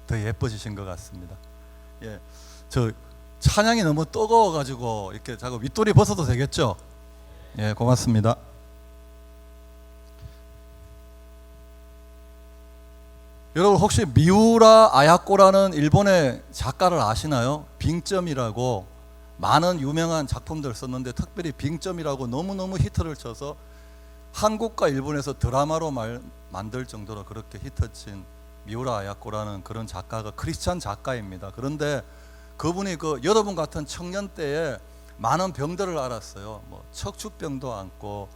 더 예뻐지신 것 같습니다. 예, 저 찬양이 너무 뜨거워가지고 이렇게 자꾸 윗도리 벗어도 되겠죠? 예, 고맙습니다. 여러분 혹시 미우라 아야코라는 일본의 작가를 아시나요? 빙점이라고 많은 유명한 작품들 썼는데 특별히 빙점이라고 너무너무 히트를 쳐서 한국과 일본에서 드라마로 만들 정도로 그렇게 히트친 미우라 아야코라는 그런 작가가 크리스찬 작가입니다. 그런데 그분이 여러분 같은 청년 때에 많은 병들을 앓았어요. 뭐 척추병도 앓고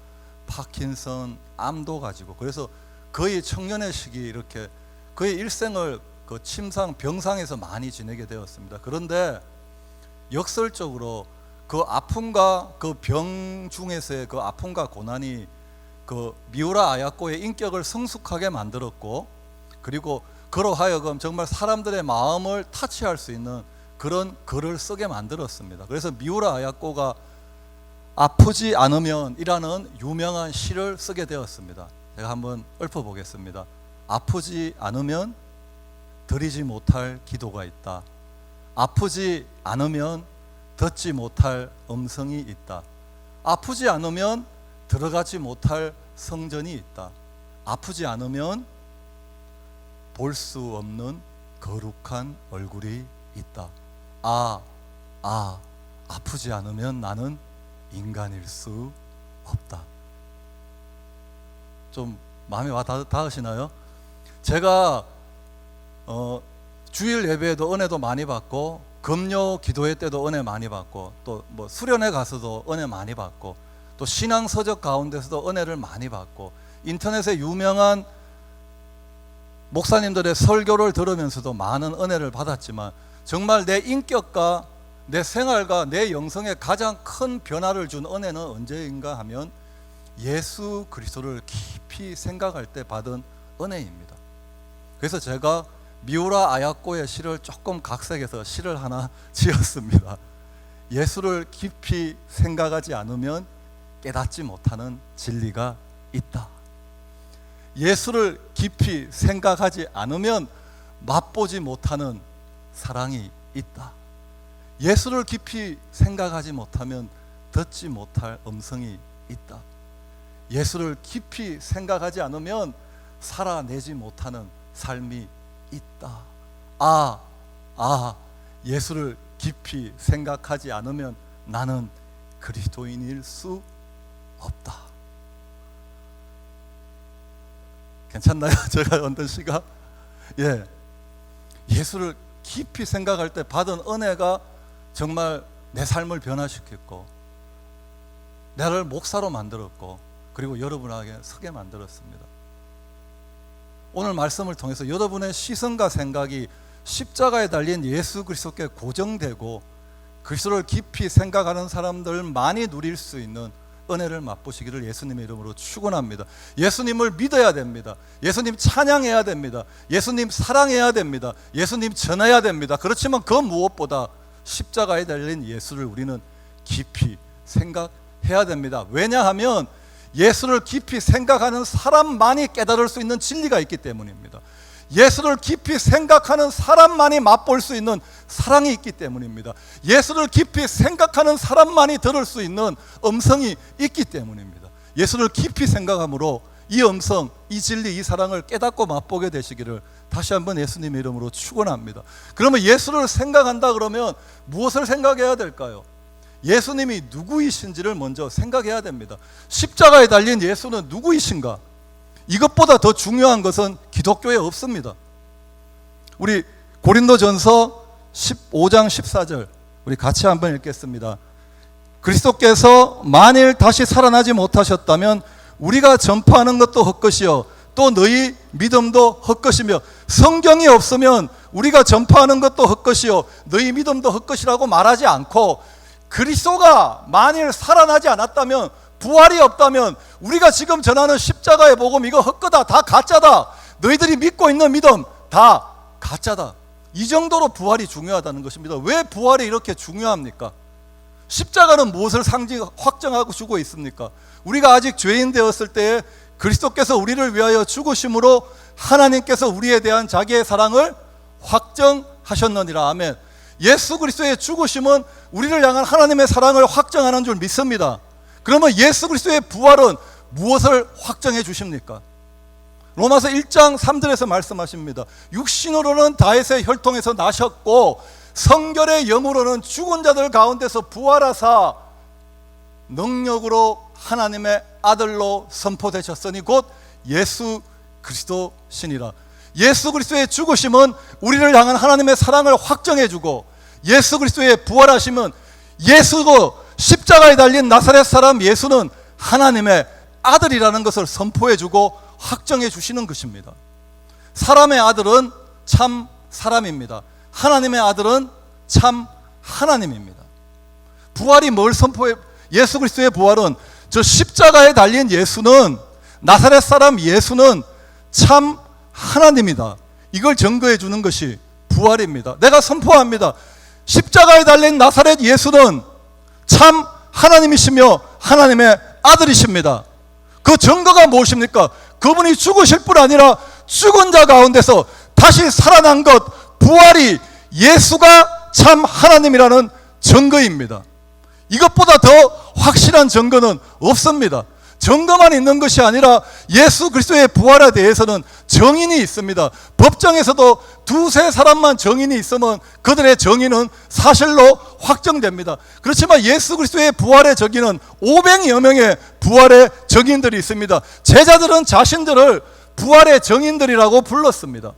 파킨슨, 암도 가지고, 그래서 거의 청년의 시기 이렇게 그의 일생을 침상, 병상에서 많이 지내게 되었습니다. 그런데 역설적으로 그 아픔과 그 병 중에서의 그 아픔과 고난이 그 미우라 아야코의 인격을 성숙하게 만들었고, 그리고 그로 하여금 정말 사람들의 마음을 타치할 수 있는 그런 글을 쓰게 만들었습니다. 그래서 미우라 아야코가 아프지 않으면 이라는 유명한 시를 쓰게 되었습니다. 제가 한번 읊어보겠습니다. 아프지 않으면 드리지 못할 기도가 있다. 아프지 않으면 듣지 못할 음성이 있다. 아프지 않으면 들어가지 못할 성전이 있다. 아프지 않으면 볼 수 없는 거룩한 얼굴이 있다. 아프지 않으면 나는 인간일 수 없다. 좀 마음에 와 닿으시나요? 제가 주일 예배에도 은혜도 많이 받고, 금요 기도회 때도 은혜 많이 받고, 또 뭐 수련회 가서도 은혜 많이 받고, 또 신앙 서적 가운데서도 은혜를 많이 받고, 인터넷에 유명한 목사님들의 설교를 들으면서도 많은 은혜를 받았지만, 정말 내 인격과 내 생활과 내 영성에 가장 큰 변화를 준 은혜는 언제인가 하면 예수 그리스도를 깊이 생각할 때 받은 은혜입니다. 그래서 제가 미우라 아야코의 시를 조금 각색해서 시를 하나 지었습니다. 예수를 깊이 생각하지 않으면 깨닫지 못하는 진리가 있다. 예수를 깊이 생각하지 않으면 맛보지 못하는 사랑이 있다. 예수를 깊이 생각하지 못하면 듣지 못할 음성이 있다. 예수를 깊이 생각하지 않으면 살아내지 못하는 삶이 있다. 예수를 깊이 생각하지 않으면 나는 그리스도인일 수 없다. 괜찮나요? 제가 얻은 시가? 예. 예수를 깊이 생각할 때 받은 은혜가 정말 내 삶을 변화시켰고, 나를 목사로 만들었고, 그리고 여러분에게 서게 만들었습니다. 오늘 말씀을 통해서 여러분의 시선과 생각이 십자가에 달린 예수 그리스도께 고정되고 그리스도를 깊이 생각하는 사람들 많이 누릴 수 있는 은혜를 맛보시기를 예수님의 이름으로 축원합니다. 예수님을 믿어야 됩니다. 예수님 찬양해야 됩니다. 예수님 사랑해야 됩니다. 예수님 전해야 됩니다. 그렇지만 그 무엇보다 십자가에 달린 예수를 우리는 깊이 생각해야 됩니다. 왜냐하면 예수를 깊이 생각하는 사람만이 깨달을 수 있는 진리가 있기 때문입니다. 예수를 깊이 생각하는 사람만이 맛볼 수 있는 사랑이 있기 때문입니다. 예수를 깊이 생각하는 사람만이 들을 수 있는 음성이 있기 때문입니다. 예수를 깊이 생각함으로 이 음성, 이 진리, 이 사랑을 깨닫고 맛보게 되시기를 다시 한번 예수님의 이름으로 축원합니다. 그러면 예수를 생각한다 그러면 무엇을 생각해야 될까요? 예수님이 누구이신지를 먼저 생각해야 됩니다. 십자가에 달린 예수는 누구이신가? 이것보다 더 중요한 것은 기독교에 없습니다. 우리 고린도전서 15장 14절 우리 같이 한번 읽겠습니다. 그리스도께서 만일 다시 살아나지 못하셨다면 우리가 전파하는 것도 헛것이요 또 너희 믿음도 헛것이며, 성경이 없으면 우리가 전파하는 것도 헛것이요 너희 믿음도 헛것이라고 말하지 않고, 그리스도가 만일 살아나지 않았다면, 부활이 없다면 우리가 지금 전하는 십자가의 복음 이거 헛거다, 다 가짜다, 너희들이 믿고 있는 믿음 다 가짜다. 이 정도로 부활이 중요하다는 것입니다. 왜 부활이 이렇게 중요합니까? 십자가는 무엇을 확정하고 주고 있습니까? 우리가 아직 죄인 되었을 때에 그리스도께서 우리를 위하여 죽으심으로 하나님께서 우리에 대한 자기의 사랑을 확정하셨느니라. 아멘. 예수 그리스도의 죽으심은 우리를 향한 하나님의 사랑을 확정하는 줄 믿습니다. 그러면 예수 그리스도의 부활은 무엇을 확정해 주십니까? 로마서 1장 3절에서 말씀하십니다. 육신으로는 다윗의 혈통에서 나셨고 성결의 영으로는 죽은 자들 가운데서 부활하사 능력으로 하나님의 아들로 선포되셨으니 곧 예수 그리스도시니라. 예수 그리스도의 죽으심은 우리를 향한 하나님의 사랑을 확정해 주고, 예수 그리스도의 부활하심은 예수고 십자가에 달린 나사렛 사람 예수는 하나님의 아들이라는 것을 선포해 주고 확정해 주시는 것입니다. 사람의 아들은 참 사람입니다. 하나님의 아들은 참 하나님입니다. 부활이 뭘 선포해? 예수 그리스도의 부활은, 저 십자가에 달린 예수는, 나사렛 사람 예수는 참 하나님이다. 이걸 증거해 주는 것이 부활입니다. 내가 선포합니다. 십자가에 달린 나사렛 예수는 참 하나님이시며 하나님의 아들이십니다. 그 증거가 무엇입니까? 그분이 죽으실 뿐 아니라 죽은 자 가운데서 다시 살아난 것, 부활이 예수가 참 하나님이라는 증거입니다. 이것보다 더 확실한 증거는 없습니다. 증거만 있는 것이 아니라 예수 그리스도의 부활에 대해서는 정인이 있습니다. 법정에서도 두세 사람만 정인이 있으면 그들의 정인은 사실로 확정됩니다. 그렇지만 예수 그리스도의 부활의 정인은 500여 명의 부활의 정인들이 있습니다. 제자들은 자신들을 부활의 정인들이라고 불렀습니다.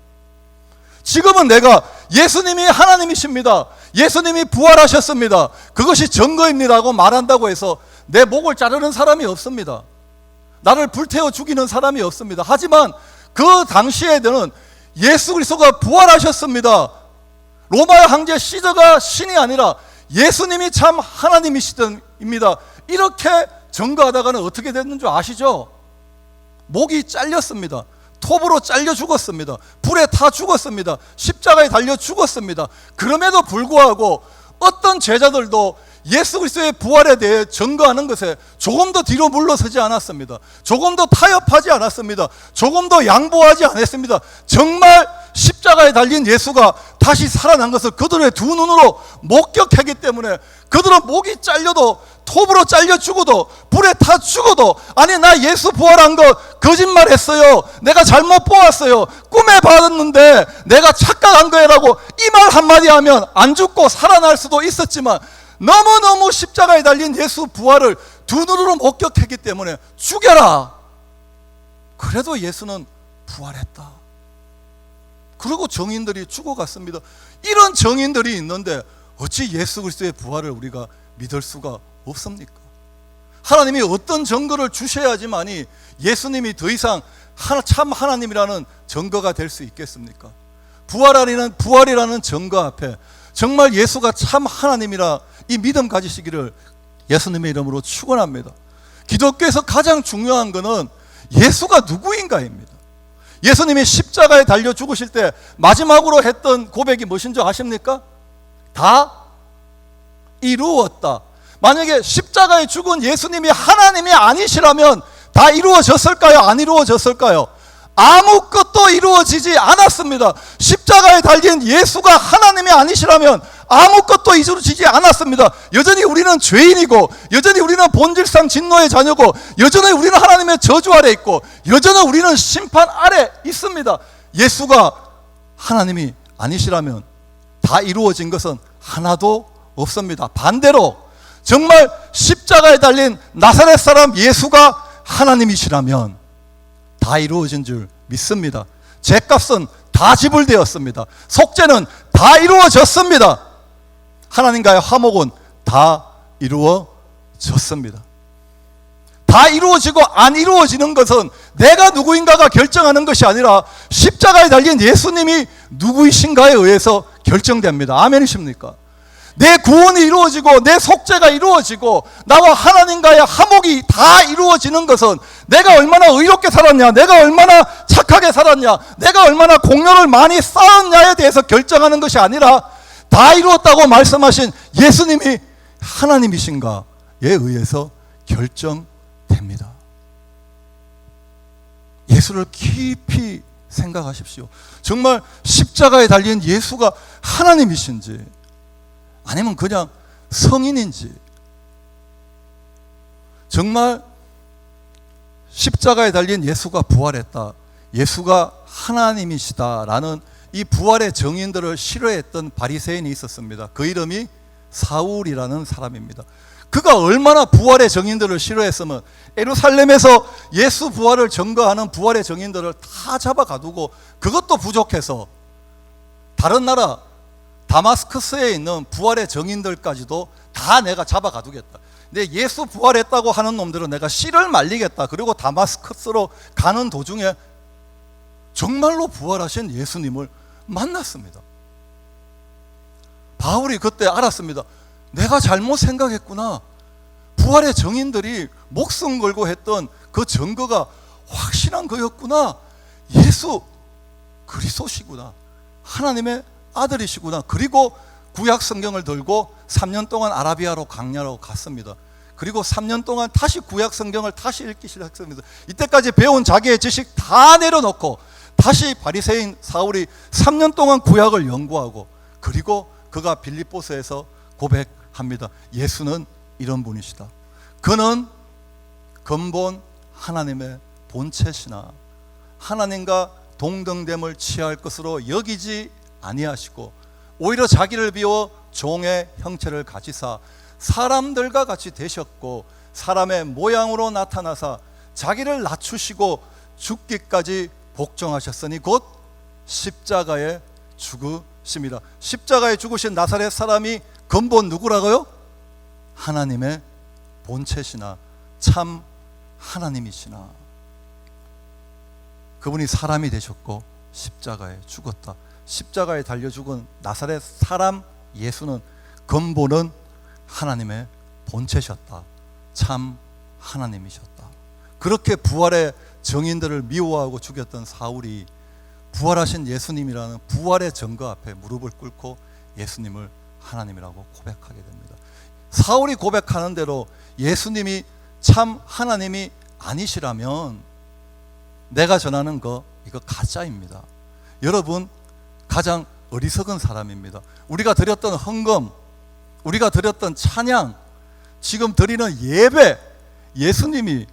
지금은 내가 예수님이 하나님이십니다, 예수님이 부활하셨습니다, 그것이 증거입니다고 말한다고 해서 내 목을 자르는 사람이 없습니다. 나를 불태워 죽이는 사람이 없습니다. 하지만 그 당시에는 예수 그리스도가 부활하셨습니다, 로마의 황제 시저가 신이 아니라 예수님이 참 하나님이시던입니다, 이렇게 증거하다가는 어떻게 됐는 줄 아시죠? 목이 잘렸습니다. 톱으로 잘려 죽었습니다. 불에 타 죽었습니다. 십자가에 달려 죽었습니다. 그럼에도 불구하고 어떤 제자들도 예수 그리스도의 부활에 대해 증거하는 것에 조금도 뒤로 물러서지 않았습니다. 조금도 타협하지 않았습니다. 조금도 양보하지 않았습니다. 정말 십자가에 달린 예수가 다시 살아난 것을 그들의 두 눈으로 목격하기 때문에 그들은 목이 잘려도, 톱으로 잘려 죽어도, 불에 타 죽어도, 아니 나 예수 부활한 거 거짓말했어요, 내가 잘못 보았어요, 꿈에 봤는데 내가 착각한 거라고 이 말 한마디 하면 안 죽고 살아날 수도 있었지만 너무너무 십자가에 달린 예수 부활을 두 눈으로 목격했기 때문에 죽여라, 그래도 예수는 부활했다. 그리고 정인들이 죽어갔습니다. 이런 정인들이 있는데 어찌 예수 그리스도의 부활을 우리가 믿을 수가 없습니까? 하나님이 어떤 증거를 주셔야지만이 예수님이 더 이상 참 하나님이라는 증거가 될 수 있겠습니까? 부활이라는 증거 앞에 정말 예수가 참 하나님이라 이 믿음 가지시기를 예수님의 이름으로 축원합니다. 기독교에서 가장 중요한 것은 예수가 누구인가입니다. 예수님이 십자가에 달려 죽으실 때 마지막으로 했던 고백이 무엇인 줄 아십니까? 다 이루었다. 만약에 십자가에 죽은 예수님이 하나님이 아니시라면 다 이루어졌을까요? 안 이루어졌을까요? 아무것도 이루어지지 않았습니다. 십자가에 달린 예수가 하나님이 아니시라면 아무것도 이루어지지 않았습니다. 여전히 우리는 죄인이고, 여전히 우리는 본질상 진노의 자녀고, 여전히 우리는 하나님의 저주 아래 있고, 여전히 우리는 심판 아래 있습니다. 예수가 하나님이 아니시라면 다 이루어진 것은 하나도 없습니다. 반대로 정말 십자가에 달린 나사렛 사람 예수가 하나님이시라면 다 이루어진 줄 믿습니다. 죄값은 다 지불되었습니다. 속죄는 다 이루어졌습니다. 하나님과의 화목은 다 이루어졌습니다. 다 이루어지고 안 이루어지는 것은 내가 누구인가가 결정하는 것이 아니라 십자가에 달린 예수님이 누구이신가에 의해서 결정됩니다. 아멘이십니까? 내 구원이 이루어지고 내 속죄가 이루어지고 나와 하나님과의 화목이 다 이루어지는 것은 내가 얼마나 의롭게 살았냐, 내가 얼마나 착하게 살았냐, 내가 얼마나 공로를 많이 쌓았냐에 대해서 결정하는 것이 아니라 다 이루었다고 말씀하신 예수님이 하나님이신가에 의해서 결정됩니다. 예수를 깊이 생각하십시오. 정말 십자가에 달린 예수가 하나님이신지 아니면 그냥 성인인지, 정말 십자가에 달린 예수가 부활했다, 예수가 하나님이시다라는 이 부활의 정인들을 싫어했던 바리새인이 있었습니다. 그 이름이 사울이라는 사람입니다. 그가 얼마나 부활의 정인들을 싫어했으면 예루살렘에서 예수 부활을 증거하는 부활의 정인들을 다 잡아가두고, 그것도 부족해서 다른 나라 다마스커스에 있는 부활의 정인들까지도 다 내가 잡아가두겠다, 근데 예수 부활했다고 하는 놈들은 내가 씨를 말리겠다. 그리고 다마스커스로 가는 도중에 정말로 부활하신 예수님을 만났습니다. 바울이 그때 알았습니다. 내가 잘못 생각했구나. 부활의 정인들이 목숨 걸고 했던 그 증거가 확실한 거였구나. 예수 그리스도시구나, 하나님의 아들이시구나. 그리고 구약 성경을 들고 3년 동안 아라비아로 강야로 갔습니다. 그리고 3년 동안 다시 구약 성경을 다시 읽기 시작했습니다. 이때까지 배운 자기의 지식 다 내려놓고 다시 바리새인 사울이 3년 동안 구약을 연구하고, 그리고 그가 빌립보서에서 고백합니다. 예수는 이런 분이시다. 그는 근본 하나님의 본체시나 하나님과 동등됨을 취할 것으로 여기지 아니하시고 오히려 자기를 비워 종의 형체를 가지사 사람들과 같이 되셨고 사람의 모양으로 나타나사 자기를 낮추시고 죽기까지 복종하셨으니 곧 십자가에 죽으심이라. 십자가에 죽으신 나사렛 사람이 근본 누구라고요? 하나님의 본체시나 참 하나님이시나. 그분이 사람이 되셨고 십자가에 죽었다. 십자가에 달려 죽은 나사렛 사람 예수는 근본은 하나님의 본체셨다. 참 하나님이셨다. 그렇게 부활의 정인들을 미워하고 죽였던 사울이 부활하신 예수님이라는 부활의 증거 앞에 무릎을 꿇고 예수님을 하나님이라고 고백하게 됩니다. 사울이 고백하는 대로 예수님이 참 하나님이 아니시라면 내가 전하는 거 이거 가짜입니다. 여러분 가장 어리석은 사람입니다. 우리가 드렸던 헌금, 우리가 드렸던 찬양, 지금 드리는 예배, 예수님이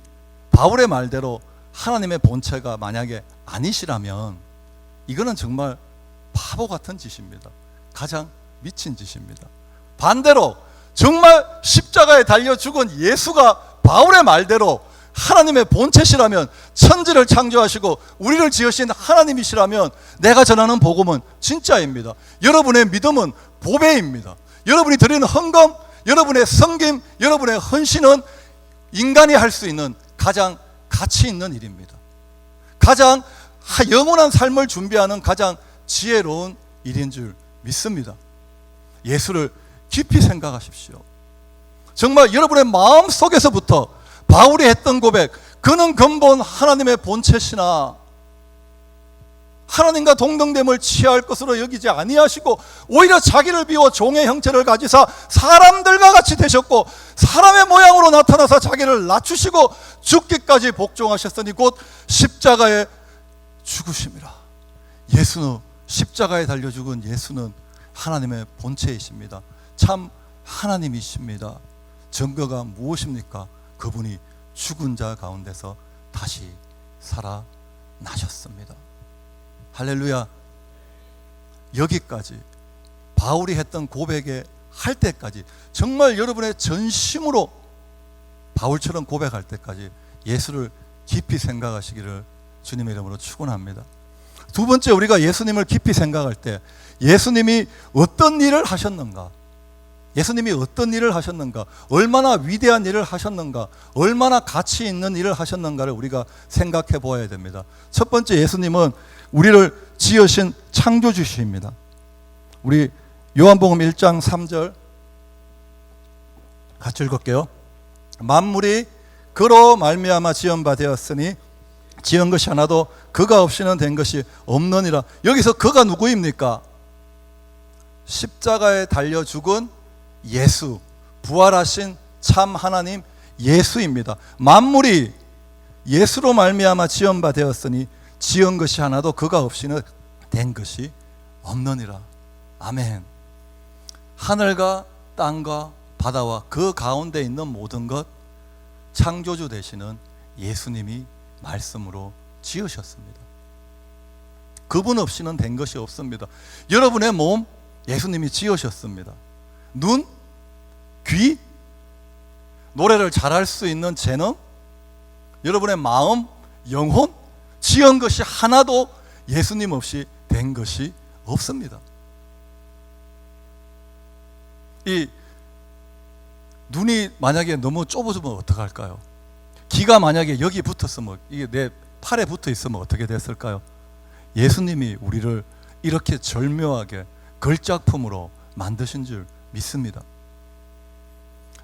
바울의 말대로 하나님의 본체가 만약에 아니시라면 이거는 정말 바보 같은 짓입니다. 가장 미친 짓입니다. 반대로 정말 십자가에 달려 죽은 예수가 바울의 말대로 하나님의 본체시라면, 천지를 창조하시고 우리를 지으신 하나님이시라면 내가 전하는 복음은 진짜입니다. 여러분의 믿음은 보배입니다. 여러분이 드리는 헌금, 여러분의 섬김, 여러분의 헌신은 인간이 할 수 있는 가장 가치 있는 일입니다. 가장 영원한 삶을 준비하는 가장 지혜로운 일인 줄 믿습니다. 예수를 깊이 생각하십시오. 정말 여러분의 마음 속에서부터 바울이 했던 고백, 그는 근본 하나님의 본체시나 하나님과 동등됨을 취할 것으로 여기지 아니하시고 오히려 자기를 비워 종의 형체를 가지사 사람들과 같이 되셨고 사람의 모양으로 나타나사 자기를 낮추시고 죽기까지 복종하셨으니 곧 십자가에 죽으심이라. 예수는 십자가에 달려 죽은 예수는 하나님의 본체이십니다. 참 하나님이십니다. 증거가 무엇입니까? 그분이 죽은 자 가운데서 다시 살아나셨습니다. 할렐루야. 여기까지 바울이 했던 고백에 할 때까지 정말 여러분의 전심으로 바울처럼 고백할 때까지 예수를 깊이 생각하시기를 주님의 이름으로 축원합니다. 두 번째, 우리가 예수님을 깊이 생각할 때 예수님이 어떤 일을 하셨는가, 예수님이 어떤 일을 하셨는가, 얼마나 위대한 일을 하셨는가, 얼마나 가치 있는 일을 하셨는가를 우리가 생각해 보아야 됩니다. 첫 번째, 예수님은 우리를 지으신 창조주십니다. 우리 요한복음 1장 3절 같이 읽을게요. 만물이 그로 말미암아 지은 바 되었으니 지은 것이 하나도 그가 없이는 된 것이 없느니라. 여기서 그가 누구입니까? 십자가에 달려 죽은 예수, 부활하신 참 하나님 예수입니다. 만물이 예수로 말미암아 지은 바 되었으니 지은 것이 하나도 그가 없이는 된 것이 없느니라. 아멘. 하늘과 땅과 바다와 그 가운데 있는 모든 것, 창조주 되시는 예수님이 말씀으로 지으셨습니다. 그분 없이는 된 것이 없습니다. 여러분의 몸 예수님이 지으셨습니다. 눈, 귀, 노래를 잘할 수 있는 재능, 여러분의 마음, 영혼, 지은 것이 하나도 예수님 없이 된 것이 없습니다. 이 눈이 만약에 너무 좁아지면 어떡할까요? 귀가 만약에 여기 붙었으면, 이게 내 팔에 붙어 있으면 어떻게 됐을까요? 예수님이 우리를 이렇게 절묘하게 걸작품으로 만드신 줄 믿습니다.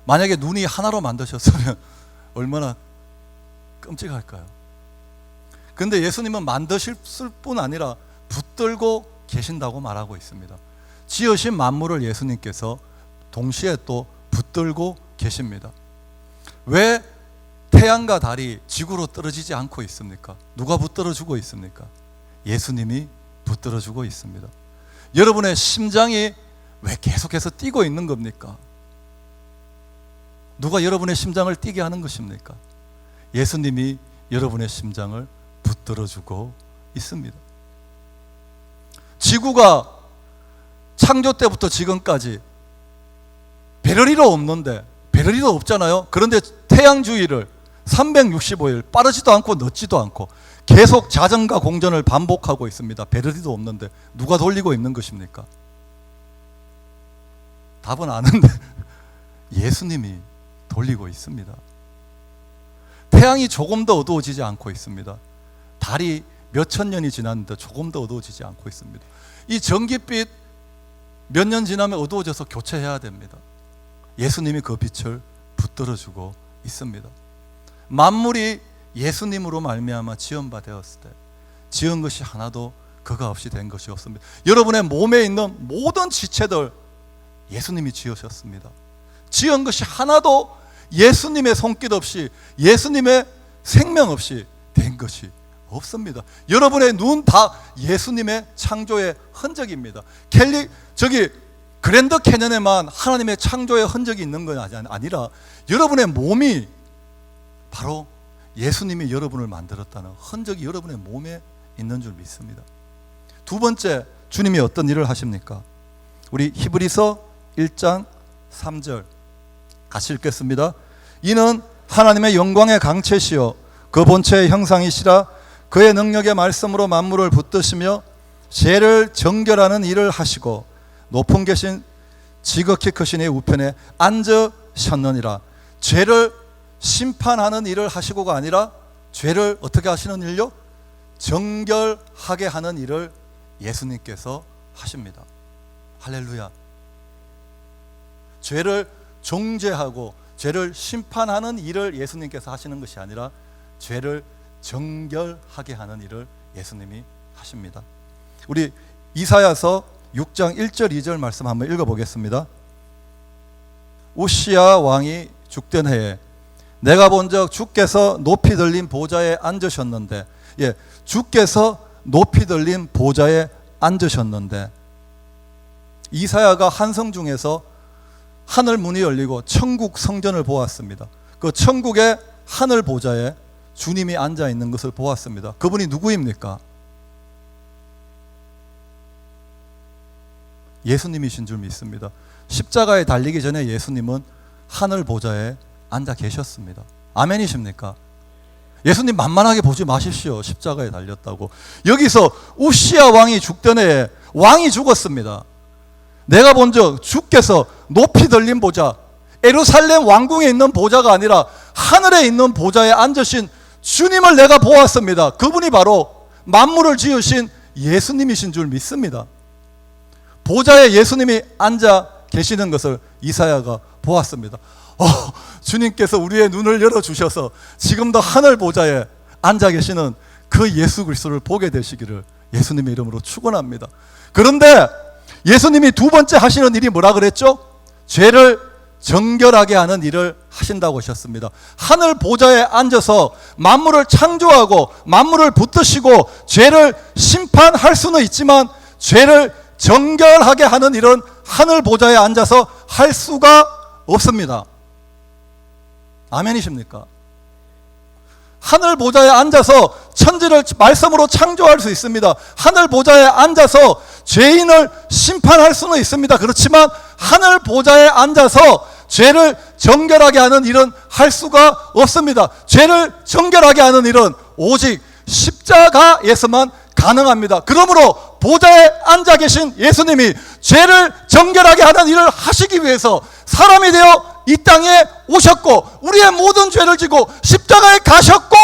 만약에 눈이 하나로 만드셨으면 얼마나 끔찍할까요? 근데 예수님은 만드실 뿐 아니라 붙들고 계신다고 말하고 있습니다. 지으신 만물을 예수님께서 동시에 또 붙들고 계십니다. 왜 태양과 달이 지구로 떨어지지 않고 있습니까? 누가 붙들어주고 있습니까? 예수님이 붙들어주고 있습니다. 여러분의 심장이 왜 계속해서 뛰고 있는 겁니까? 누가 여러분의 심장을 뛰게 하는 것입니까? 예수님이 여러분의 심장을 붙들어주고 있습니다. 지구가 창조 때부터 지금까지 배럴리도 없는데, 배럴리도 없잖아요. 그런데 태양 주위를 365일 빠르지도 않고 늦지도 않고 계속 자전과 공전을 반복하고 있습니다. 배럴리도 없는데 누가 돌리고 있는 것입니까? 답은 아는데 예수님이 돌리고 있습니다. 태양이 조금 더 어두워지지 않고 있습니다. 달이 몇천 년이 지났는데 조금 더 어두워지지 않고 있습니다. 이 전깃빛 몇 년 지나면 어두워져서 교체해야 됩니다. 예수님이 그 빛을 붙들어주고 있습니다. 만물이 예수님으로 말미암아 지은 바 되었을 때 지은 것이 하나도 그가 없이 된 것이 없습니다. 여러분의 몸에 있는 모든 지체들 예수님이 지으셨습니다. 지은 것이 하나도 예수님의 손길 없이, 예수님의 생명 없이 된 것이 없습니다. 여러분의 눈 다 예수님의 창조의 흔적입니다. 그랜드 캐년에만 하나님의 창조의 흔적이 있는 건 아니라 여러분의 몸이 바로 예수님이 여러분을 만들었다는 흔적이 여러분의 몸에 있는 줄 믿습니다. 두 번째, 주님이 어떤 일을 하십니까? 우리 히브리서 1장 3절 같이 읽겠습니다. 이는 하나님의 영광의 강체시요 그 본체의 형상이시라 그의 능력의 말씀으로 만물을 붙드시며 죄를 정결하는 일을 하시고 높은 계신 지극히 크신 이의 우편에 앉으셨느니라. 죄를 심판하는 일을 하시고가 아니라 죄를 어떻게 하시는 일요? 정결하게 하는 일을 예수님께서 하십니다. 할렐루야. 죄를 정죄하고 죄를 심판하는 일을 예수님께서 하시는 것이 아니라 죄를 정결하게 하는 일을 예수님이 하십니다. 우리 이사야서 6장 1절 2절 말씀 한번 읽어보겠습니다. 우시야 왕이 죽던 해에 내가 본적 주께서 높이 들린 보좌에 앉으셨는데, 주께서 높이 들린 보좌에 앉으셨는데, 이사야가 한성 중에서 하늘 문이 열리고 천국 성전을 보았습니다. 그 천국의 하늘 보좌에 주님이 앉아 있는 것을 보았습니다. 그분이 누구입니까? 예수님이신 줄 믿습니다. 십자가에 달리기 전에 예수님은 하늘 보좌에 앉아 계셨습니다. 아멘이십니까? 예수님 만만하게 보지 마십시오. 십자가에 달렸다고. 여기서 우시야 왕이 죽던 해에 왕이 죽었습니다. 내가 본적 주께서 높이 들린 보좌, 예루살렘 왕궁에 있는 보좌가 아니라 하늘에 있는 보좌에 앉으신 주님을 내가 보았습니다. 그분이 바로 만물을 지으신 예수님이신 줄 믿습니다. 보좌에 예수님이 앉아 계시는 것을 이사야가 보았습니다. 주님께서 우리의 눈을 열어주셔서 지금도 하늘 보좌에 앉아 계시는 그 예수 그리스도를 보게 되시기를 예수님의 이름으로 축원합니다. 그런데 예수님이 두 번째 하시는 일이 뭐라 그랬죠? 죄를 정결하게 하는 일을 하신다고 하셨습니다. 하늘 보좌에 앉아서 만물을 창조하고 만물을 붙드시고 죄를 심판할 수는 있지만 죄를 정결하게 하는 일은 하늘 보좌에 앉아서 할 수가 없습니다. 아멘이십니까? 하늘 보좌에 앉아서 천지를 말씀으로 창조할 수 있습니다. 하늘 보좌에 앉아서 죄인을 심판할 수는 있습니다. 그렇지만 하늘 보좌에 앉아서 죄를 정결하게 하는 일은 할 수가 없습니다. 죄를 정결하게 하는 일은 오직 십자가에서만 가능합니다. 그러므로 보좌에 앉아 계신 예수님이 죄를 정결하게 하는 일을 하시기 위해서 사람이 되어 이 땅에 오셨고 우리의 모든 죄를 지고 십자가에 가셨고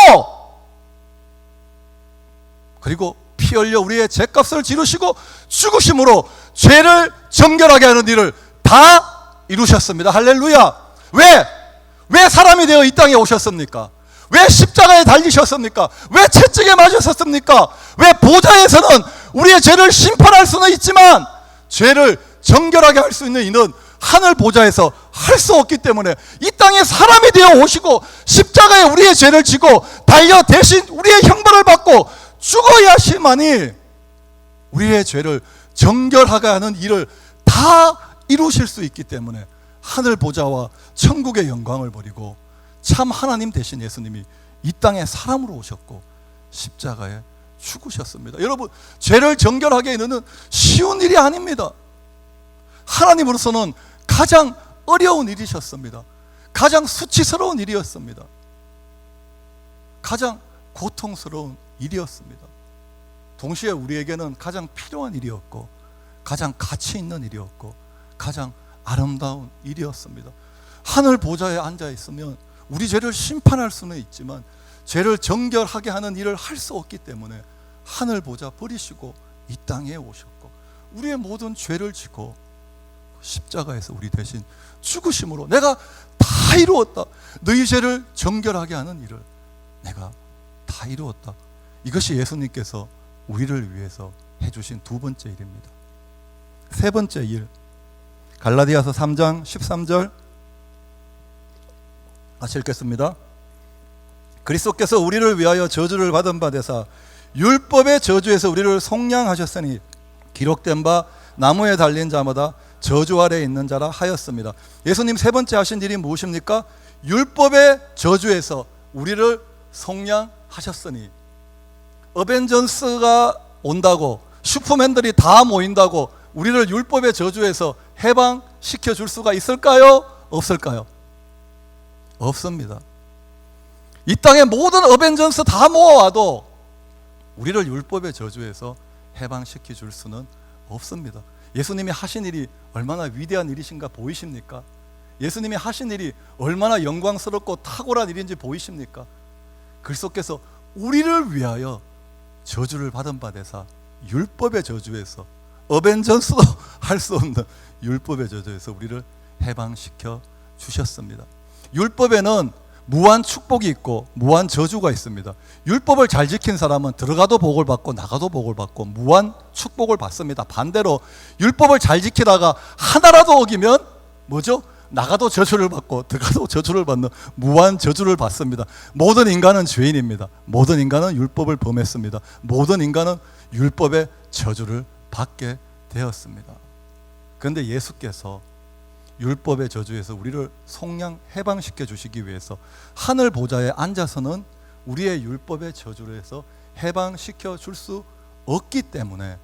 그리고 피 흘려 우리의 죄값을 지르시고 죽으심으로 죄를 정결하게 하는 일을 다 이루셨습니다. 할렐루야. 왜 사람이 되어 이 땅에 오셨습니까? 왜 십자가에 달리셨습니까? 왜 채찍에 맞으셨습니까? 왜 보좌에서는 우리의 죄를 심판할 수는 있지만 죄를 정결하게 할 수 있는 이는 하늘 보좌에서 할 수 없기 때문에 이 땅에 사람이 되어 오시고 십자가에 우리의 죄를 지고 달려 대신 우리의 형벌을 받고 죽어야지만이 우리의 죄를 정결하게 하는 일을 다 이루실 수 있기 때문에 하늘 보좌와 천국의 영광을 버리고 참 하나님 되신 예수님이 이 땅에 사람으로 오셨고 십자가에 죽으셨습니다. 여러분, 죄를 정결하게 하는 쉬운 일이 아닙니다. 하나님으로서는 가장 어려운 일이셨습니다. 가장 수치스러운 일이었습니다. 가장 고통스러운 일이었습니다. 동시에 우리에게는 가장 필요한 일이었고 가장 가치 있는 일이었고 가장 아름다운 일이었습니다. 하늘 보좌에 앉아 있으면 우리 죄를 심판할 수는 있지만 죄를 정결하게 하는 일을 할 수 없기 때문에 하늘 보좌 버리시고 이 땅에 오셨고 우리의 모든 죄를 지고 십자가에서 우리 대신 죽으심으로 내가 다 이루었다. 너희 죄를 정결하게 하는 일을 내가 다 이루었다. 이것이 예수님께서 우리를 위해서 해주신 두 번째 일입니다. 세 번째 일, 갈라디아서 3장 13절 같이 읽겠습니다. 그리스도께서 우리를 위하여 저주를 받은 바 되사 율법의 저주에서 우리를 속량하셨으니 기록된 바 나무에 달린 자마다 저주 아래에 있는 자라 하였습니다. 예수님 세 번째 하신 일이 무엇입니까? 율법의 저주에서 우리를 속량하셨으니 어벤져스가 온다고 슈퍼맨들이 다 모인다고 우리를 율법의 저주에서 해방시켜 줄 수가 있을까요? 없을까요? 없습니다. 이 땅의 모든 어벤져스 다 모아와도 우리를 율법의 저주에서 해방시켜 줄 수는 없습니다. 예수님이 하신 일이 얼마나 위대한 일이신가 보이십니까? 예수님이 하신 일이 얼마나 영광스럽고 탁월한 일인지 보이십니까? 그리스도께서 우리를 위하여 저주를 받은 바 되사 율법의 저주에서 어벤져스도 할 수 없는 율법의 저주에서 우리를 해방시켜 주셨습니다. 율법에는 무한 축복이 있고 무한 저주가 있습니다. 율법을 잘 지킨 사람은 들어가도 복을 받고 나가도 복을 받고 무한 축복을 받습니다. 반대로 율법을 잘 지키다가 하나라도 어기면 뭐죠? 나가도 저주를 받고 들어가도 저주를 받는 무한 저주를 받습니다. 모든 인간은 죄인입니다. 모든 인간은 율법을 범했습니다. 모든 인간은 율법의 저주를 받게 되었습니다. 그런데 예수께서 율법의 저주에서 우리를 속량 해방시켜 주시기 위해서 하늘 보좌에 앉아서는 우리의 율법의 저주에서 해방시켜 줄 수 없기 때문에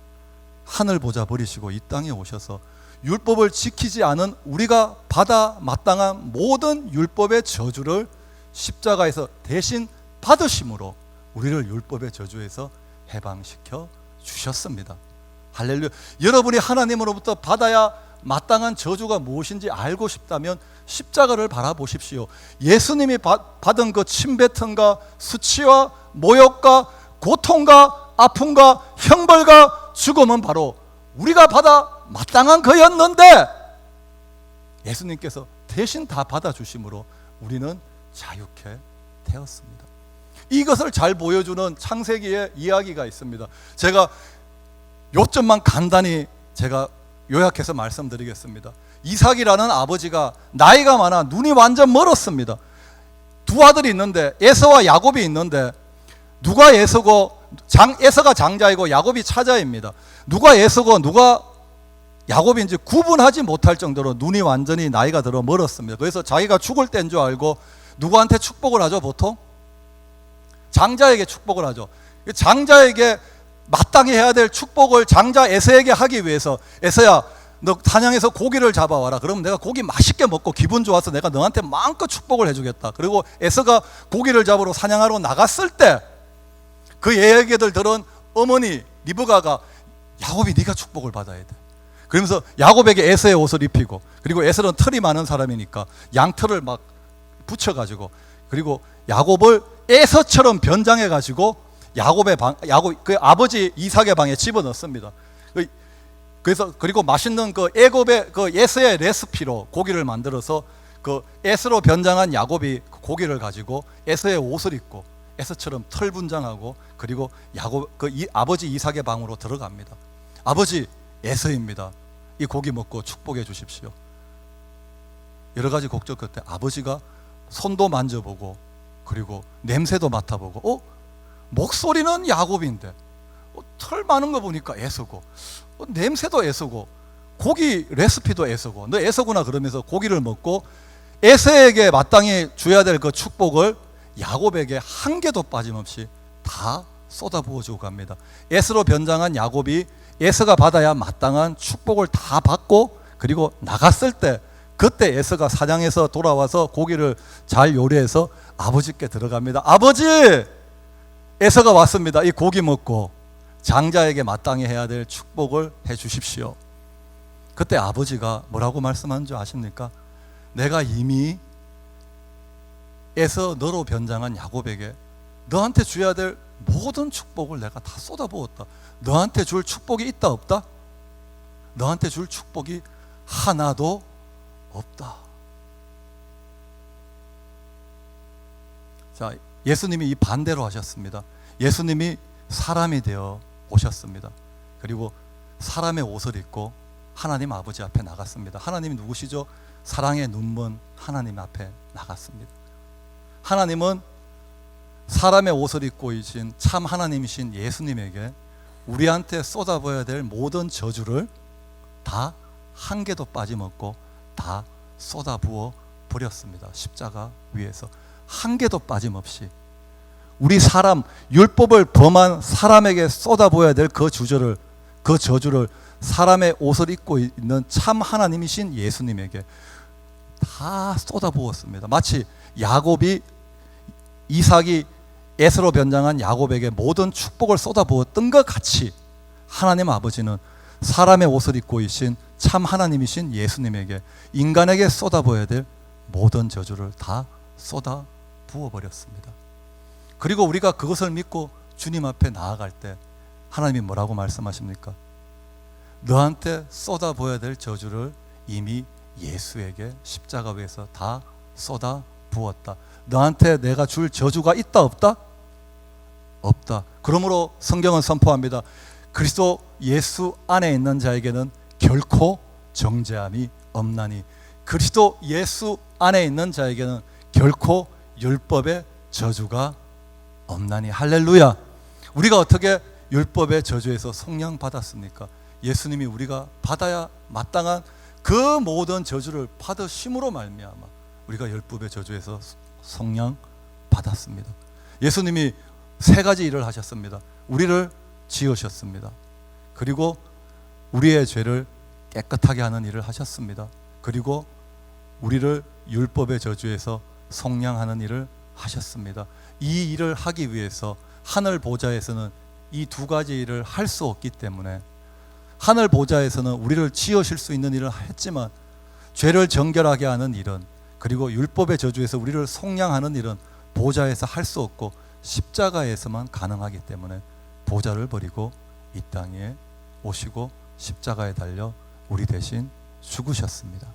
하늘 보좌 버리시고 이 땅에 오셔서 율법을 지키지 않은 우리가 받아 마땅한 모든 율법의 저주를 십자가에서 대신 받으심으로 우리를 율법의 저주에서 해방시켜 주셨습니다. 할렐루야. 여러분이 하나님으로부터 받아야 마땅한 저주가 무엇인지 알고 싶다면 십자가를 바라보십시오. 예수님이 받은 그 침뱉음과 수치와 모욕과 고통과 아픔과 형벌과 죽음은 바로 우리가 받아 마땅한 거였는데 예수님께서 대신 다 받아주심으로 우리는 자유케 되었습니다. 이것을 잘 보여주는 창세기의 이야기가 있습니다. 제가 요점만 간단히 제가 요약해서 말씀드리겠습니다. 이삭이라는 아버지가 나이가 많아 눈이 완전 멀었습니다. 두 아들이 있는데 에서와 야곱이 있는데 누가 에서고 에서가 장자이고 야곱이 차자입니다. 누가 에서고 누가 야곱인지 구분하지 못할 정도로 눈이 완전히 나이가 들어 멀었습니다. 그래서 자기가 죽을 때인 줄 알고 누구한테 축복을 하죠? 보통 장자에게 축복을 하죠. 장자에게 마땅히 해야 될 축복을 장자 에서에게 하기 위해서, 에서야 너 사냥해서 고기를 잡아와라. 그러면 내가 고기 맛있게 먹고 기분 좋아서 내가 너한테 마음껏 축복을 해주겠다. 그리고 에서가 고기를 잡으러 사냥하러 나갔을 때 그 얘기들 들은 어머니 리브가가 야곱이 네가 축복을 받아야 돼. 그러면서 야곱에게 에서의 옷을 입히고, 그리고 에서는 털이 많은 사람이니까 양털을 막 붙여가지고, 그리고 야곱을 에서처럼 변장해가지고 야곱 그 아버지 이삭의 방에 집어넣습니다. 그래서 그리고 맛있는 그 애굽의 그 에서의 레시피로 고기를 만들어서 그 에서로 변장한 야곱이 고기를 가지고 에서의 옷을 입고 에서처럼 털 분장하고, 그리고 야곱 아버지 이삭의 방으로 들어갑니다. 아버지 에서입니다. 이 고기 먹고 축복해 주십시오. 여러 가지 곡절 끝에 아버지가 손도 만져보고, 그리고 냄새도 맡아보고, 목소리는 야곱인데 털 많은 거 보니까 에서고, 냄새도 에서고, 고기 레시피도 에서고, 너 에서구나 그러면서 고기를 먹고 에서에게 마땅히 줘야 될 그 축복을 야곱에게 한 개도 빠짐없이 다 쏟아부어 주고 갑니다. 에서로 변장한 야곱이 에서가 받아야 마땅한 축복을 다 받고, 그리고 나갔을 때 그때 에서가 사냥해서 돌아와서 고기를 잘 요리해서 아버지께 들어갑니다. 아버지! 에서가 왔습니다. 이 고기 먹고 장자에게 마땅히 해야 될 축복을 해 주십시오. 그때 아버지가 뭐라고 말씀한 줄 아십니까? 내가 이미 에서 너로 변장한 야곱에게 너한테 줘야 될 모든 축복을 내가 다 쏟아부었다. 너한테 줄 축복이 있다 없다? 너한테 줄 축복이 하나도 없다. 자, 예수님이 이 반대로 하셨습니다. 예수님이 사람이 되어 오셨습니다. 그리고 사람의 옷을 입고 하나님 아버지 앞에 나갔습니다. 하나님이 누구시죠? 사랑의 눈먼 하나님 앞에 나갔습니다. 하나님은 사람의 옷을 입고 계신 참 하나님이신 예수님에게 우리한테 쏟아부어야 될 모든 저주를 다 한 개도 빠짐없고 다 쏟아부어 버렸습니다. 십자가 위에서 한 개도 빠짐없이 우리 사람, 율법을 범한 사람에게 쏟아부어야 될 그 저주를 사람의 옷을 입고 있는 참 하나님이신 예수님에게 다 쏟아부었습니다. 마치 야곱이 이삭이 에서로 변장한 야곱에게 모든 축복을 쏟아부었던 것 같이 하나님 아버지는 사람의 옷을 입고 계신 참 하나님이신 예수님에게 인간에게 쏟아부어야 될 모든 저주를 다 쏟아부어 버렸습니다. 그리고 우리가 그것을 믿고 주님 앞에 나아갈 때 하나님이 뭐라고 말씀하십니까? 너한테 쏟아부어야 될 저주를 이미 예수에게 십자가 위에서 다 쏟아부었다. 너한테 내가 줄 저주가 있다 없다? 없다. 그러므로 성경은 선포합니다. 그리스도 예수 안에 있는 자에게는 결코 정죄함이 없나니, 그리스도 예수 안에 있는 자에게는 결코 율법의 저주가 없나니. 할렐루야. 우리가 어떻게 율법의 저주에서 속량 받았습니까? 예수님이 우리가 받아야 마땅한 그 모든 저주를 받으심으로 말미암아 우리가 율법의 저주에서 속량 받았습니다. 예수님이 세 가지 일을 하셨습니다. 우리를 지으셨습니다. 그리고 우리의 죄를 깨끗하게 하는 일을 하셨습니다. 그리고 우리를 율법의 저주에서 속량하는 일을 하셨습니다. 이 일을 하기 위해서 하늘 보좌에서는 이 두 가지 일을 할 수 없기 때문에 하늘 보좌에서는 우리를 지으실 수 있는 일을 했지만 죄를 정결하게 하는 일은, 그리고 율법의 저주에서 우리를 속량하는 일은 보좌에서 할 수 없고 십자가에서만 가능하기 때문에 보좌를 버리고 이 땅에 오시고 십자가에 달려 우리 대신 죽으셨습니다.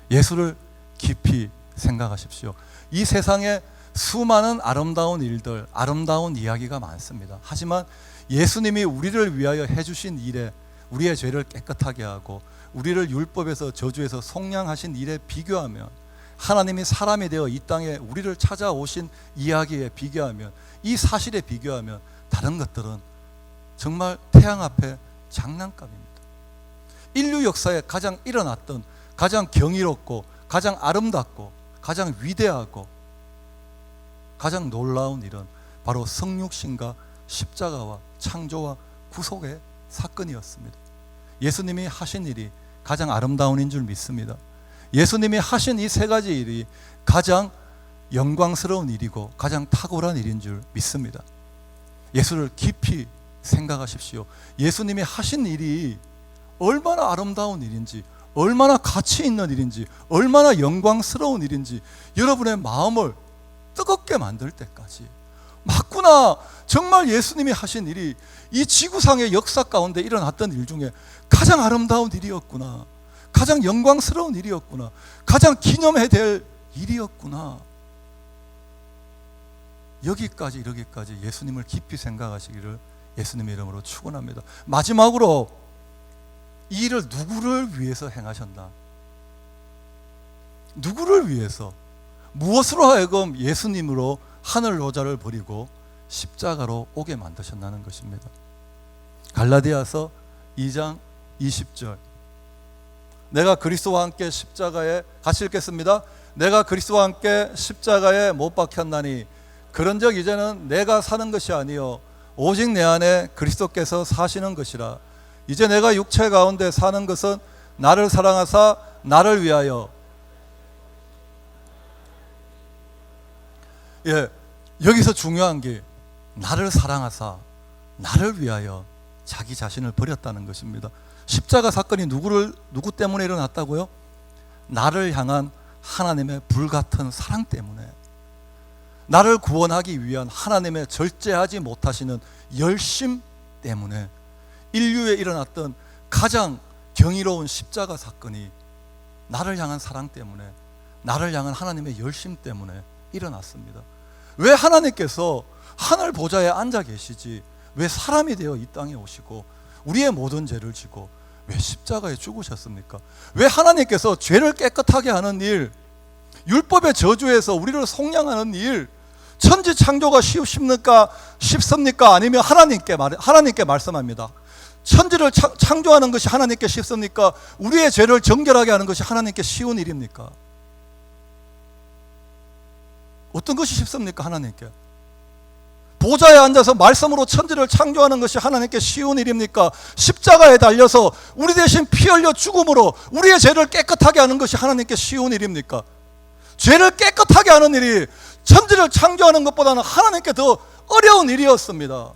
예수를 깊이 생각하십시오. 이 세상에 수많은 아름다운 일들, 아름다운 이야기가 많습니다. 하지만 예수님이 우리를 위하여 해주신 일에 우리의 죄를 깨끗하게 하고 우리를 율법에서 저주에서 속량하신 일에 비교하면, 하나님이 사람이 되어 이 땅에 우리를 찾아오신 이야기에 비교하면, 이 사실에 비교하면 다른 것들은 정말 태양 앞에 장난감입니다. 인류 역사에 가장 일어났던 가장 경이롭고 가장 아름답고 가장 위대하고 가장 놀라운 일은 바로 성육신과 십자가와 창조와 구속의 사건이었습니다. 예수님이 하신 일이 가장 아름다운 일인 줄 믿습니다. 예수님이 하신 이 세 가지 일이 가장 영광스러운 일이고 가장 탁월한 일인 줄 믿습니다. 예수를 깊이 생각하십시오. 예수님이 하신 일이 얼마나 아름다운 일인지, 얼마나 가치 있는 일인지, 얼마나 영광스러운 일인지 여러분의 마음을 뜨겁게 만들 때까지, 맞구나, 정말 예수님이 하신 일이 이 지구상의 역사 가운데 일어났던 일 중에 가장 아름다운 일이었구나, 가장 영광스러운 일이었구나, 가장 기념해야 될 일이었구나, 여기까지 이르기까지 예수님을 깊이 생각하시기를 예수님의 이름으로 축원합니다. 마지막으로 이 일을 누구를 위해서 행하셨나? 누구를 위해서? 무엇으로 하여금 예수님으로 하늘 노자를 버리고 십자가로 오게 만드셨다는 것입니다. 갈라디아서 2장 20절, 내가 그리스도와 함께 십자가에, 같이 읽겠습니다. 내가 그리스도와 함께 십자가에 못 박혔나니 그런즉 이제는 내가 사는 것이 아니요 오직 내 안에 그리스도께서 사시는 것이라. 이제 내가 육체 가운데 사는 것은 나를 사랑하사 나를 위하여, 여기서 중요한 게 나를 사랑하사 나를 위하여 자기 자신을 버렸다는 것입니다. 십자가 사건이 누구 때문에 일어났다고요? 나를 향한 하나님의 불같은 사랑 때문에, 나를 구원하기 위한 하나님의 절제하지 못하시는 열심 때문에, 인류에 일어났던 가장 경이로운 십자가 사건이 나를 향한 사랑 때문에, 나를 향한 하나님의 열심 때문에 일어났습니다. 왜 하나님께서 하늘 보좌에 앉아 계시지 왜 사람이 되어 이 땅에 오시고 우리의 모든 죄를 지고 왜 십자가에 죽으셨습니까? 왜 하나님께서 죄를 깨끗하게 하는 일, 율법의 저주에서 우리를 속량하는 일, 천지 창조가 쉽습니까? 아니면 하나님께 말씀합니다. 천지를 창조하는 것이 하나님께 쉽습니까? 우리의 죄를 정결하게 하는 것이 하나님께 쉬운 일입니까? 어떤 것이 쉽습니까? 하나님께 보좌에 앉아서 말씀으로 천지를 창조하는 것이 하나님께 쉬운 일입니까? 십자가에 달려서 우리 대신 피 흘려 죽음으로 우리의 죄를 깨끗하게 하는 것이 하나님께 쉬운 일입니까? 죄를 깨끗하게 하는 일이 천지를 창조하는 것보다는 하나님께 더 어려운 일이었습니다.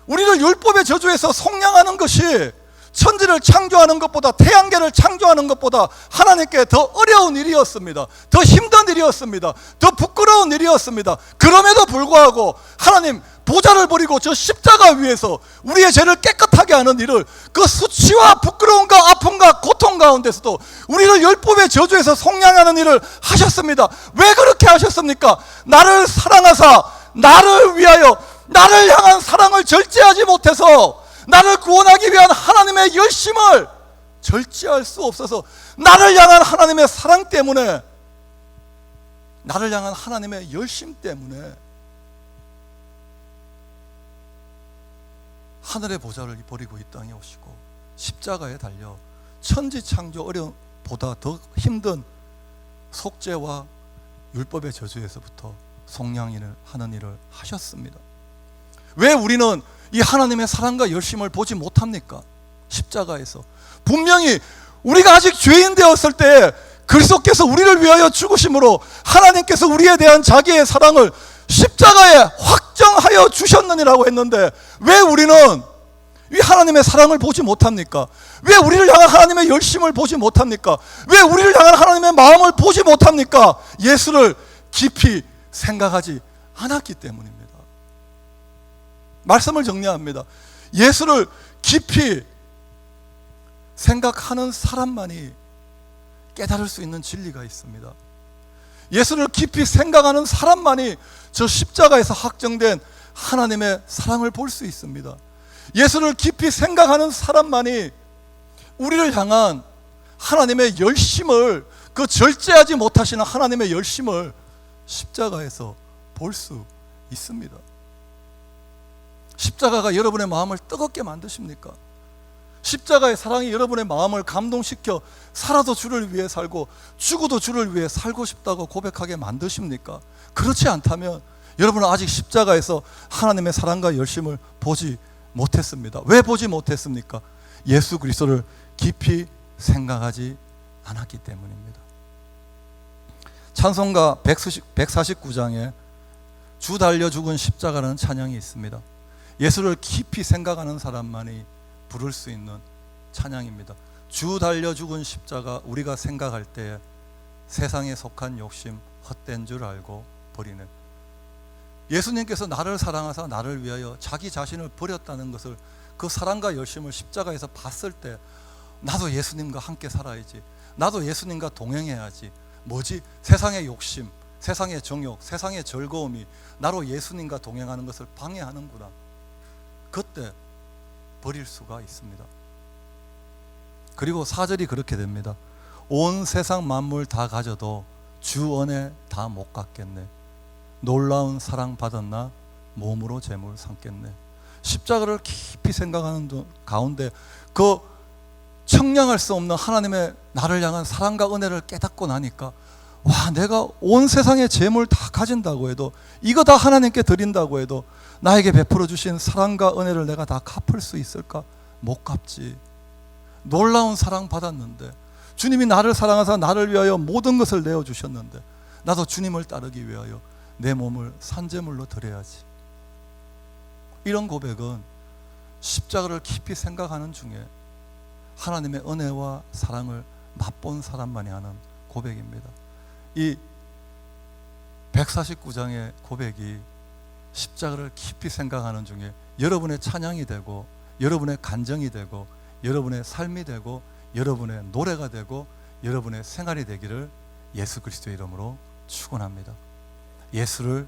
우리를 율법의 저주에서 속량하는 것이 천지를 창조하는 것보다, 태양계를 창조하는 것보다 하나님께 더 어려운 일이었습니다. 더 힘든 일이었습니다. 더 부끄러운 일이었습니다. 그럼에도 불구하고 하나님 보좌를 버리고 저 십자가 위에서 우리의 죄를 깨끗하게 하는 일을, 그 수치와 부끄러움과 아픔과 고통 가운데서도 우리를 율법의 저주에서 속량하는 일을 하셨습니다. 왜 그렇게 하셨습니까? 나를 사랑하사 나를 위하여, 나를 향한 사랑을 절제하지 못해서 나를 구원하기 위한 하나님의 열심을 절제할 수 없어서, 나를 향한 하나님의 사랑 때문에, 나를 향한 하나님의 열심 때문에 하늘의 보좌를 버리고 이 땅에 오시고 십자가에 달려 천지 창조 어려움보다 더 힘든 속죄와 율법의 저주에서부터 속량을 하는 일을 하셨습니다. 왜 우리는 이 하나님의 사랑과 열심을 보지 못합니까? 십자가에서 분명히 우리가 아직 죄인 되었을 때 그리스도께서 우리를 위하여 죽으심으로 하나님께서 우리에 대한 자기의 사랑을 십자가에 확정하여 주셨느니라고 했는데, 왜 우리는 이 하나님의 사랑을 보지 못합니까? 왜 우리를 향한 하나님의 열심을 보지 못합니까? 왜 우리를 향한 하나님의 마음을 보지 못합니까? 예수를 깊이 생각하지 않았기 때문입니다. 말씀을 정리합니다. 예수를 깊이 생각하는 사람만이 깨달을 수 있는 진리가 있습니다. 예수를 깊이 생각하는 사람만이 저 십자가에서 확정된 하나님의 사랑을 볼 수 있습니다. 예수를 깊이 생각하는 사람만이 우리를 향한 하나님의 열심을, 그 절제하지 못하시는 하나님의 열심을 십자가에서 볼 수 있습니다. 십자가가 여러분의 마음을 뜨겁게 만드십니까? 십자가의 사랑이 여러분의 마음을 감동시켜 살아도 주를 위해 살고 죽어도 주를 위해 살고 싶다고 고백하게 만드십니까? 그렇지 않다면 여러분은 아직 십자가에서 하나님의 사랑과 열심을 보지 못했습니다. 왜 보지 못했습니까? 예수 그리스도를 깊이 생각하지 않았기 때문입니다. 찬송가 149장에 주 달려 죽은 십자가라는 찬양이 있습니다. 예수를 깊이 생각하는 사람만이 부를 수 있는 찬양입니다. 주 달려 죽은 십자가, 우리가 생각할 때에 세상에 속한 욕심 헛된 줄 알고 버리는, 예수님께서 나를 사랑하사 나를 위하여 자기 자신을 버렸다는 것을, 그 사랑과 열심을 십자가에서 봤을 때 나도 예수님과 함께 살아야지, 나도 예수님과 동행해야지, 뭐지? 세상의 욕심, 세상의 정욕, 세상의 즐거움이 나로 예수님과 동행하는 것을 방해하는구나. 그때 버릴 수가 있습니다. 그리고 4절이 그렇게 됩니다. 온 세상 만물 다 가져도 주 은혜 다 못 갚겠네. 놀라운 사랑 받았나 몸으로 재물 삼겠네. 십자가를 깊이 생각하는 가운데 그 청량할 수 없는 하나님의 나를 향한 사랑과 은혜를 깨닫고 나니까, 와, 내가 온 세상의 재물 다 가진다고 해도, 이거 다 하나님께 드린다고 해도 나에게 베풀어 주신 사랑과 은혜를 내가 다 갚을 수 있을까? 못 갚지. 놀라운 사랑 받았는데, 주님이 나를 사랑하사 나를 위하여 모든 것을 내어주셨는데, 나도 주님을 따르기 위하여 내 몸을 산제물로 드려야지. 이런 고백은 십자가를 깊이 생각하는 중에 하나님의 은혜와 사랑을 맛본 사람만이 하는 고백입니다. 이 149장의 고백이 십자가를 깊이 생각하는 중에 여러분의 찬양이 되고, 여러분의 간정이 되고, 여러분의 삶이 되고, 여러분의 노래가 되고, 여러분의 생활이 되기를 예수 그리스도의 이름으로 축원합니다. 예수를